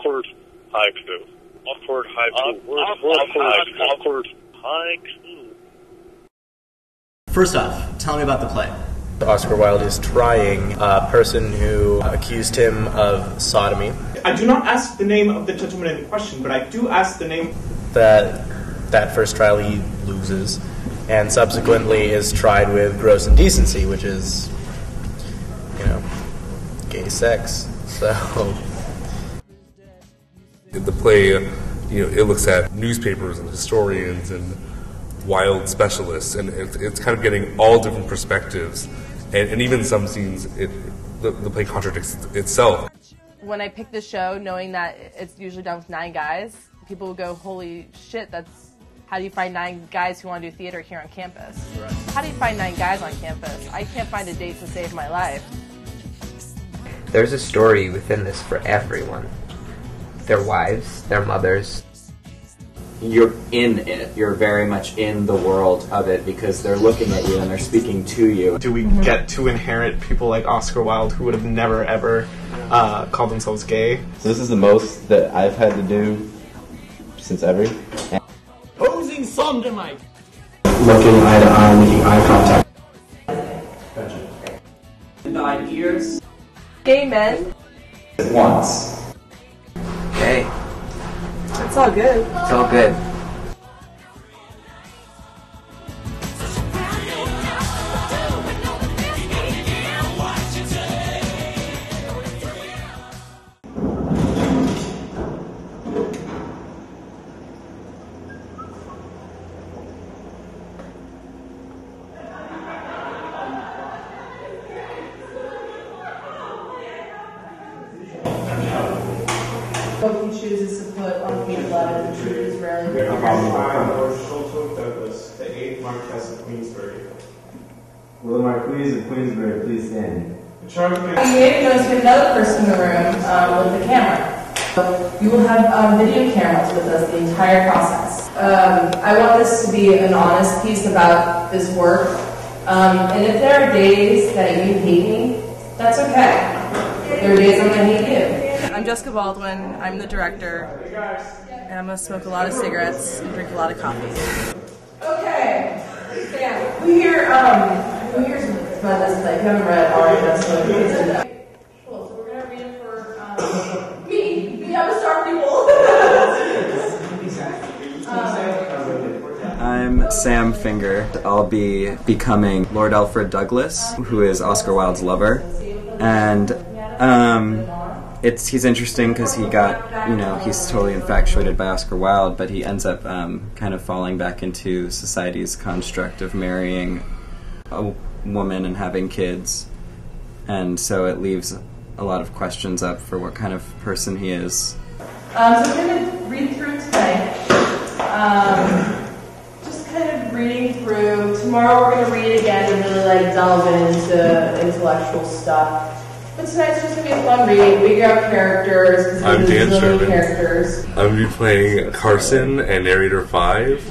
Awkward haiku. Awkward haiku. Awkward haiku. First off, tell me about the play. Oscar Wilde is trying a person who accused him of sodomy. I do not ask the name of the gentleman in question, but I do ask the name. That first trial he loses, and subsequently is tried with gross indecency, which is, gay sex. So the play, it looks at newspapers and historians and Wilde specialists, and it's kind of getting all different perspectives, and even some scenes, the play contradicts itself. When I picked this show, knowing that it's usually done with 9 guys, people will go, holy shit, how do you find 9 guys who want to do theater here on campus? Right. How do you find 9 guys on campus? I can't find a date to save my life. There's a story within this for everyone. Their wives, their mothers. You're in it. You're very much in the world of it because they're looking at you and they're speaking to you. Do we get to inherit people like Oscar Wilde who would have never ever called themselves gay? So this is the most that I've had to do since ever. Posing sodomite. Looking eye to eye, making eye contact. 9 years. Gay men. Once. Hey, It's all good. it's all good. What he chooses to put on page 11, the truth is rarely Lord Douglas, the 8th Marquess of Queensberry. Will the Marquise of Queensberry please stand? You may have noticed we have another person in the room with the camera. So you will have video cameras with us the entire process. I want this to be an honest piece about this work. And if there are days that you hate me, that's okay. There are days I'm going to hate you. I'm Jessica Baldwin. I'm the director. And I'm going to smoke a lot of cigarettes and drink a lot of coffee. Okay. Sam, who here's read this play? If you haven't read it already, that's what it is. Cool, so we're going to read it for me. I'm a star people. I'm Sam Finger. I'll be becoming Lord Alfred Douglas, who is Oscar Wilde's lover. And he's interesting because he got, he's totally infatuated by Oscar Wilde, but he ends up kind of falling back into society's construct of marrying a woman and having kids. And so it leaves a lot of questions up for what kind of person he is. So I'm going to read through today. Just kind of reading through. Tomorrow we're going to read again and really delve into intellectual stuff. But tonight's just going to be a fun read. We grab characters. I'm Dan Sherman. Characters. I'm going to be playing Carson and Narrator 5.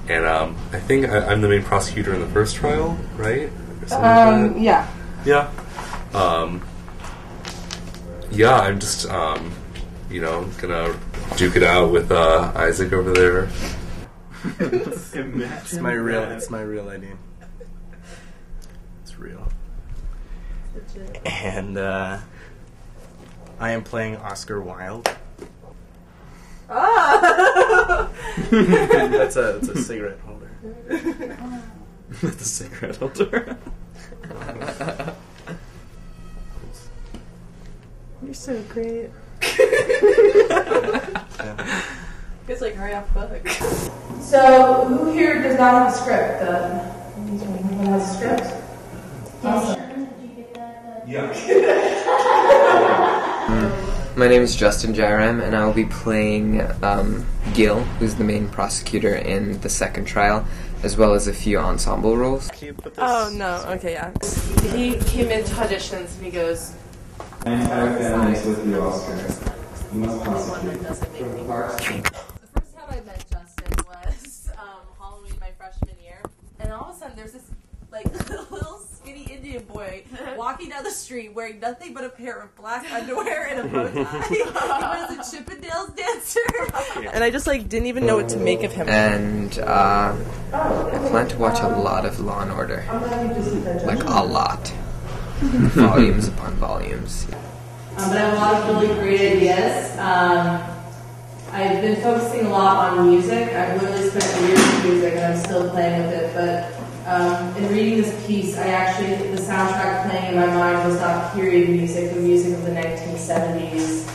And I think I'm the main prosecutor in the first trial, right? Yeah. Yeah. I'm just, gonna duke it out with Isaac over there. It's my real idea. It's real. And I am playing Oscar Wilde. Ah! That's a cigarette holder. That's a cigarette holder. You're so great. It's like right off book. So, who here does not have a script? Anyone has a script? Awesome. Yeah. My name is Justin Jairam, and I will be playing Gil, who's the main prosecutor in the second trial, as well as a few ensemble roles. Oh, no. Okay, yeah. He came into auditions and he goes, My entire family is with you, Oscar. You must prosecute. The first time I met Justin was Halloween my freshman year, and all of a sudden there's this little skinny Indian boy walking down the street wearing nothing but a pair of black underwear and a bow tie. He wears a Chippendale answer. And I just like didn't even know what to make of him. And I plan to watch a lot of Law and Order, like a lot, volumes upon volumes. But I have a lot of really great ideas. I've been focusing a lot on music. I've literally spent years with music, and I'm still playing with it. But in reading this piece, the soundtrack playing in my mind was not period music, the music of the 1970s.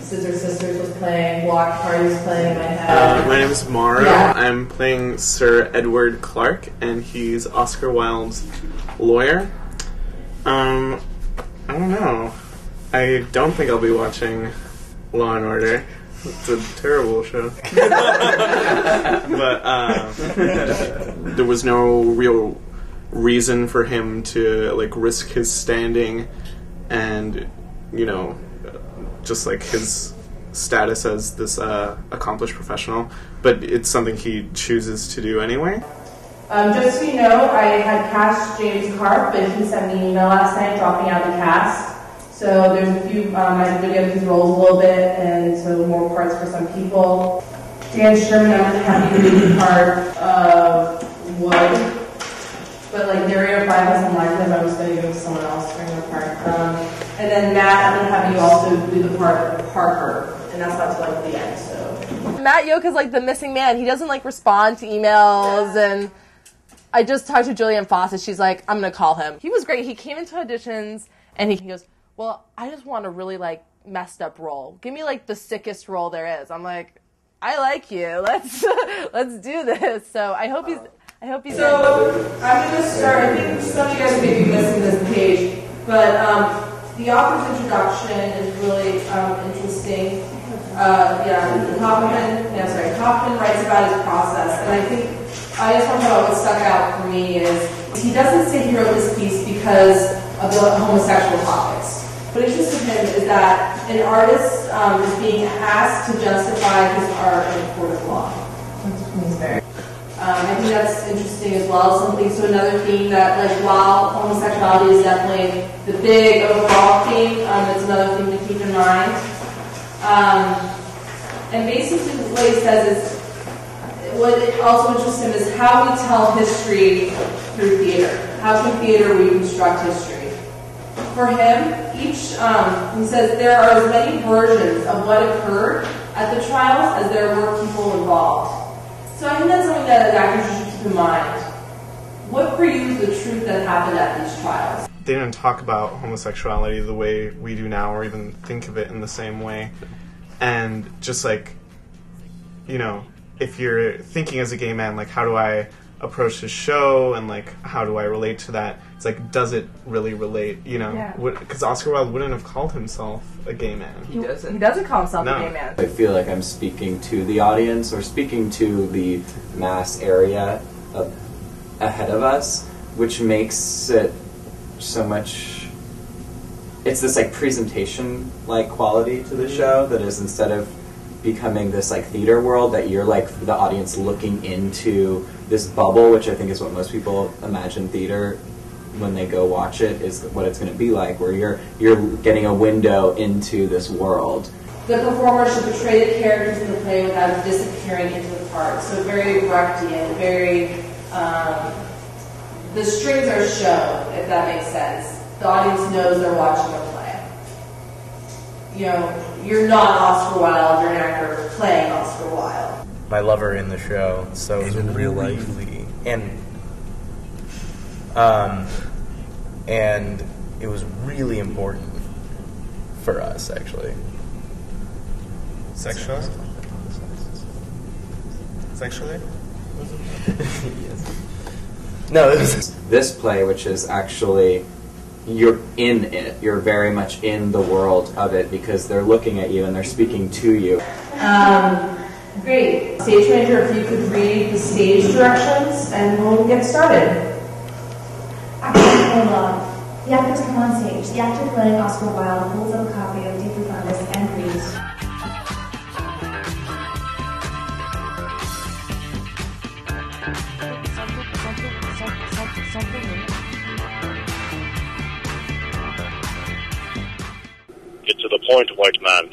Scissor Sisters was playing, Block Party was playing in my head. My name is Mara. Yeah. I'm playing Sir Edward Clark, and he's Oscar Wilde's lawyer. I don't know. I don't think I'll be watching Law and Order. It's a terrible show. But there was no real reason for him to like risk his standing and, you know, just like his status as this accomplished professional. But it's something he chooses to do anyway. Just so you know, I had cast James Karp, and he sent me an email last night dropping out the cast. So there's a few, I had to give his roles a little bit, and so more parts for some people. Dan Sherman, I'm really happy to be part of Wood, but like narrator, if I have some lines of him, I was going to give it to someone else during the part. And then Matt, I'm going to have you also do the part of Parker, and that's not till like the end, so. Matt Yoke is like the missing man. He doesn't like respond to emails, and I just talked to Julianne Fawcett. She's like, I'm going to call him. He was great. He came into auditions, and he goes, well, I just want a really, like, messed up role. Give me, like, the sickest role there is. I'm like, I like you. Let's do this. So I hope he's So I'm going to start. I think some of you guys may be missing this page, but the author's introduction is really interesting. Kaufman writes about his process, and I think I just want to know what stuck out for me is he doesn't say he wrote this piece because of the homosexual topics. What interests him is that an artist is being asked to justify his art in a court of law. I think that's interesting as well. So another theme that, like, while homosexuality is definitely the big overall theme, it's another thing to keep in mind. And basically what he says is, what also interests him is how we tell history through theater. How can theater reconstruct history? For him, he says there are as many versions of what occurred at the trials as there were people involved. So I think that's something that actors should keep in mind. What for you is the truth that happened at these trials? They didn't talk about homosexuality the way we do now, or even think of it in the same way. And just like, you know, if you're thinking as a gay man, like, how do I approach this show, and like, how do I relate to that? It's like, does it really relate? You know, because Oscar Wilde wouldn't have called himself a gay man. He doesn't call himself a gay man. I feel like I'm speaking to the audience, or speaking to the mass area ahead of us, which makes it so much. It's this like presentation like quality to the show that is, instead of becoming this like theater world, that you're like the audience looking into this bubble, which I think is what most people imagine theater when they go watch it, is what it's going to be like, where you're getting a window into this world. The performer should portray the characters in the play without disappearing into the part. So very Brechtian, very the strings are shown, if that makes sense. The audience knows they're watching a play. You know, you're not Oscar Wilde, you're an actor playing Oscar Wilde. My lover in the show, so And in real life. And it was really important for us, actually. Sexually? Yes. No, it was This play, which is actually, you're in it. You're very much in the world of it, because they're looking at you and they're speaking to you. Great. Stage manager, if you could read the stage directions, and we'll get started. Action prologue. The actors come on stage. The actor playing Oscar Wilde holds up a copy of De Profundis and reads. Get to the point, white man.